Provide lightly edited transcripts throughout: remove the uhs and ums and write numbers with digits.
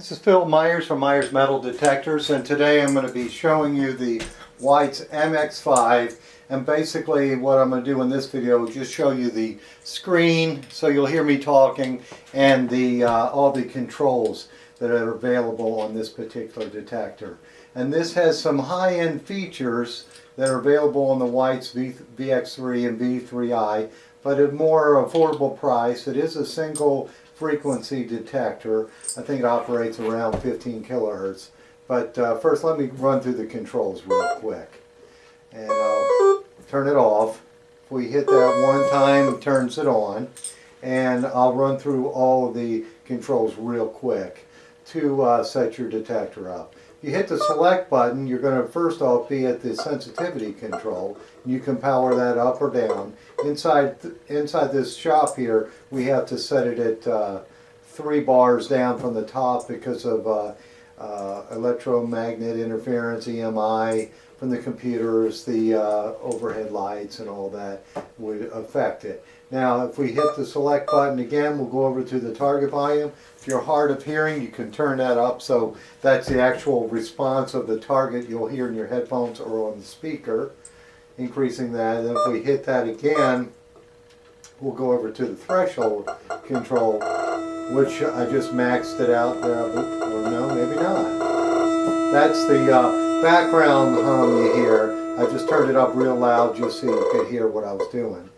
This is Phil Myers from Myers Metal Detectors, and today I'm going to be showing you the Whites MX5. And basically what I'm going to do in this video is just show you the screen so you'll hear me talking, and the all the controls that are available on this particular detector. And this has some high-end features that are available on the Whites VX3 and V3i, but at a more affordable price. It is a single frequency detector. I think it operates around 15 kilohertz. But first let me run through the controls real quick. And I'll turn it off. If we hit that one time, it turns it on. And I'll run through all of the controls real quick to set your detector up. You hit the select button, you're going to first off be at the sensitivity control. You can power that up or down. Inside this shop here, we have to set it at 3 bars down from the top because of electromagnet interference, EMI, from the computers, the overhead lights and all that would affect it. Now if we hit the select button again, we'll go over to the target volume. If you're hard of hearing, you can turn that up so that's the actual response of the target you'll hear in your headphones or on the speaker, increasing that. And then if we hit that again, we'll go over to the threshold control, which I just maxed it out there, or no, maybe not. That's the background hum you hear. I just turned it up real loud just so you could hear what I was doing.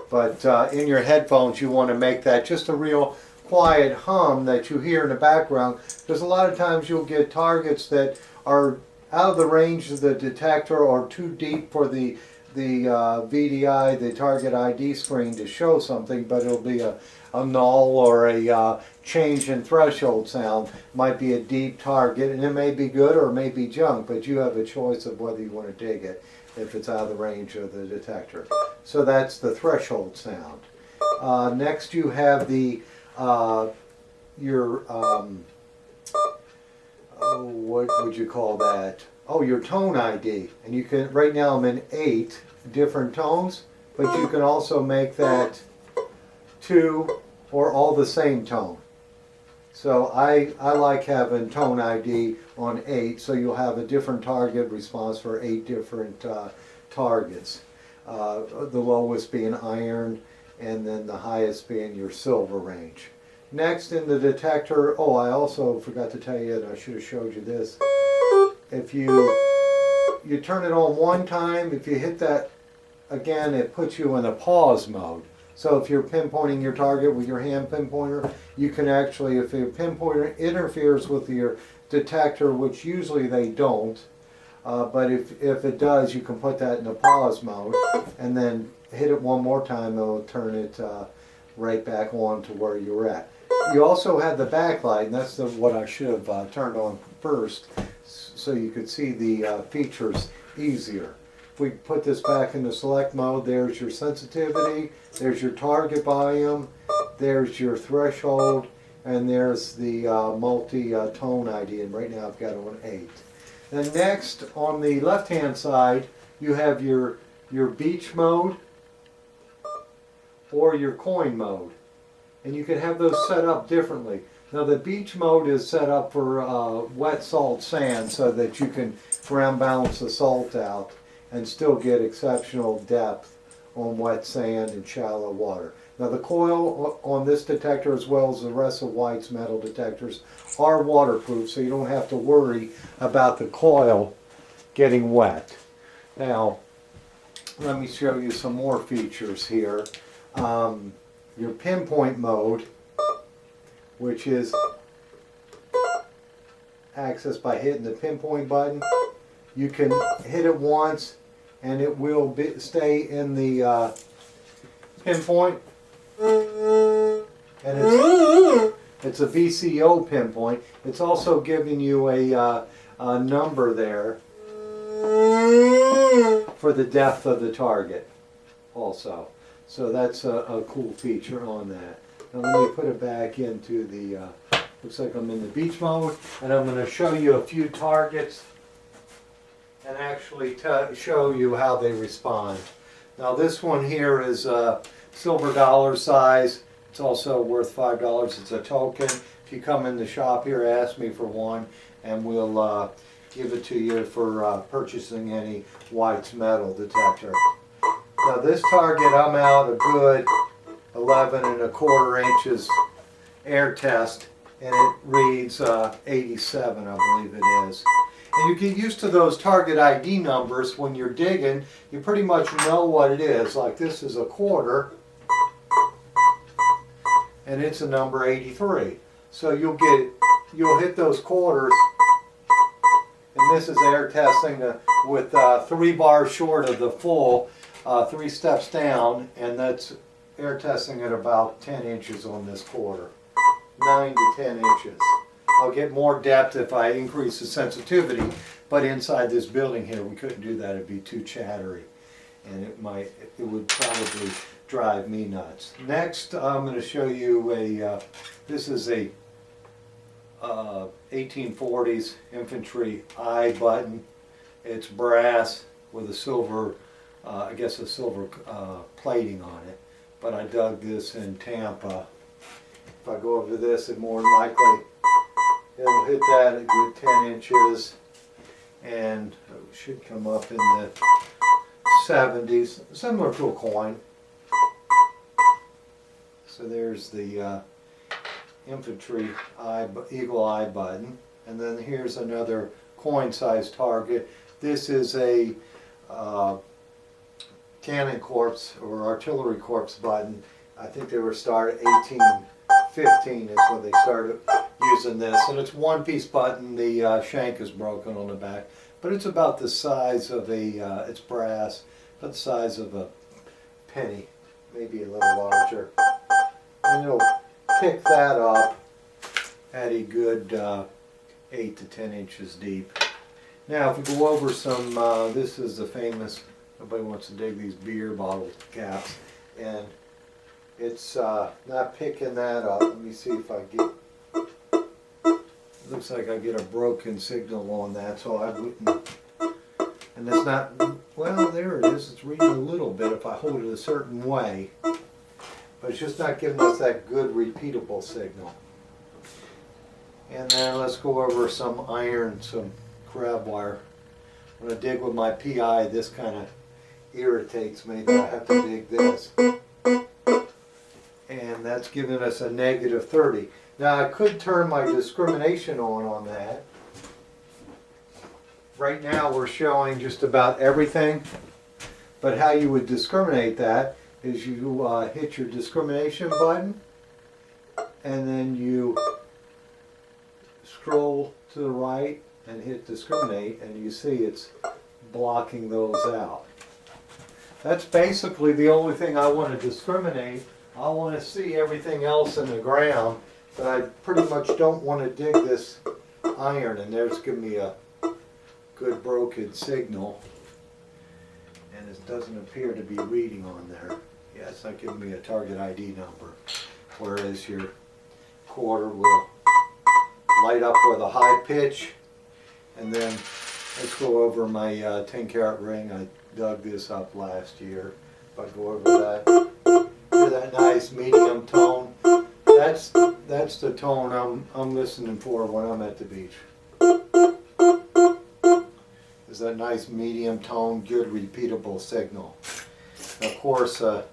But in your headphones you want to make that just a real quiet hum that you hear in the background, because a lot of times you'll get targets that are out of the range of the detector or too deep for the VDI, the target ID screen, to show something, but it'll be a null or a change in threshold sound. Might be a deep target, and it may be good or it may be junk, but you have a choice of whether you want to dig it if it's out of the range of the detector. So that's the threshold sound. Next you have the what would you call that? Oh, your tone ID. And you can, right now I'm in 8 different tones, but you can also make that 2 or all the same tone. So I like having tone ID on 8, so you'll have a different target response for 8 different targets. The lowest being iron, and then the highest being your silver range. Next in the detector, oh, I also forgot to tell you, and I should have showed you this. If you turn it on one time, if you hit that again, it puts you in a pause mode. So if you're pinpointing your target with your hand pinpointer, you can actually, if your pinpointer interferes with your detector, which usually they don't, but if it does, you can put that in a pause mode and then hit it one more time. It'll turn it right back on to where you were at. You also have the backlight, and that's what I should have turned on first so you could see the features easier. If we put this back into select mode, there's your sensitivity, there's your target volume, there's your threshold, and there's the multi-tone ID, and right now I've got it on 8. And next, on the left-hand side, you have your beach mode or your coin mode. And you can have those set up differently. Now the beach mode is set up for wet salt sand so that you can ground balance the salt out and still get exceptional depth on wet sand and shallow water. Now the coil on this detector, as well as the rest of Whites metal detectors, are waterproof, so you don't have to worry about the coil getting wet. Now let me show you some more features here. Your pinpoint mode, which is accessed by hitting the pinpoint button. You can hit it once and it will stay in the pinpoint, and it's a VCO pinpoint. It's also giving you a number there for the depth of the target also. So that's a cool feature on that. Now let me put it back into the, looks like I'm in the beach mode, and I'm going to show you a few targets and actually show you how they respond. Now this one here is silver dollar size. It's also worth $5. It's a token. if you come in the shop here, ask me for one, and we'll give it to you for purchasing any Whites metal detector. Now this target, I'm out a good 11¼ inches air test, and it reads 87, I believe it is. And you get used to those target ID numbers when you're digging. You pretty much know what it is. Like this is 1/4, and it's a number 83. So you'll hit those quarters, and this is air testing with 3 bars short of the full, 3 steps down, and that's air testing at about 10 inches on this quarter, 9 to 10 inches. I'll get more depth if I increase the sensitivity, but inside this building here we couldn't do that. It'd be too chattery, and it would probably drive me nuts. Next, I'm going to show you this is a 1840s infantry eye button. It's brass with a silver, I guess a silver plating on it, but I dug this in Tampa. If I go over this, it more than likely it'll hit that at a good 10 inches, and it should come up in the 70s, similar to a coin. So there's the infantry eagle eye button, and then here's another coin-sized target. This is a cannon corps or artillery corps button. I think they were started 1815 is when they started using this, and it's one-piece button. The shank is broken on the back, but it's about the size of it's brass, about the size of a penny, maybe a little larger, and it'll pick that up at a good 8 to 10 inches deep. Now if we go over some, this is the famous, nobody wants to dig these beer bottle caps, and it's not picking that up. Let me see if I get, looks like I get a broken signal on that, so I wouldn't, and it's not, well there it is, it's reading a little bit if I hold it a certain way, but it's just not giving us that good repeatable signal. And then let's go over some iron, some crab wire. When I dig with my PI, this kind of irritates me that I have to dig this. And that's giving us a -30. Now I could turn my discrimination on that. Right now we're showing just about everything, but how you would discriminate that is you hit your discrimination button, and then you scroll to the right and hit discriminate, and you see it's blocking those out. That's basically the only thing I want to discriminate. I want to see everything else in the ground, but I pretty much don't want to dig this iron, and there's giving me a good broken signal, and it doesn't appear to be reading on there. Yeah, it's not giving me a target ID number, whereas your quarter will light up with a high pitch. And then let's go over my 10-carat ring. I dug this up last year. If I go over that, hear that nice medium tone. That's the tone I'm listening for when I'm at the beach. Is that nice medium tone, good repeatable signal. Of course, a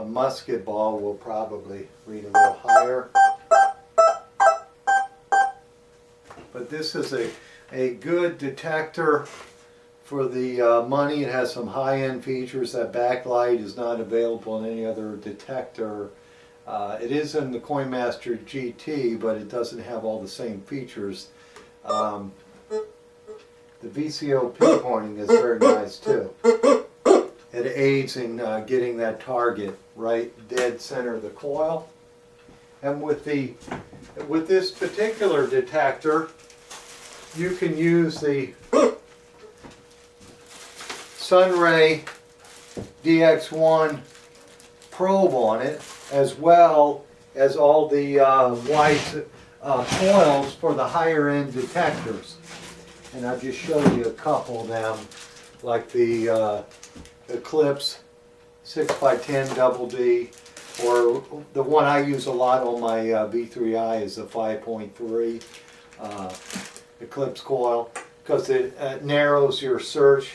musket ball will probably read a little higher. But this is a good detector for the money. It has some high-end features. That backlight is not available in any other detector. It is in the Coinmaster GT, but it doesn't have all the same features. The VCO pinpointing is very nice too. It aids in getting that target right dead center of the coil. And with this particular detector, you can use the Sunray DX1 probe on it, as well as all the white coils for the higher end detectors. And I'll just show you a couple of them, like the Eclipse 6x10 double D. or the one I use a lot on my V3i is the 5.3 Eclipse coil, because it narrows your search.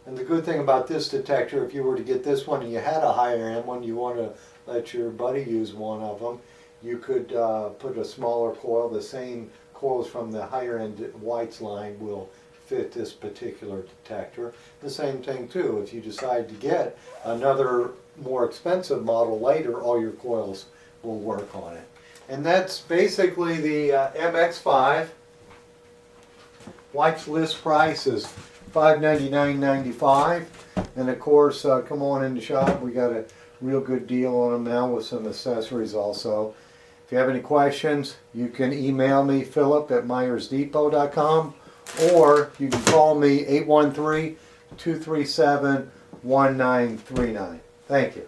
And the good thing about this detector, if you were to get this one and you had a higher end one, you want to let your buddy use one of them, you could put a smaller coil. The same coils from the higher end Whites line will fit this particular detector. The same thing too, if you decide to get another more expensive model later, all your coils will work on it. And that's basically the MX5. White's list price is $599.95, and of course come on in the shop, we got a real good deal on them now with some accessories also. If you have any questions, you can email me, philip@myersdepot.com, or you can call me 813-237-1939. Thank you.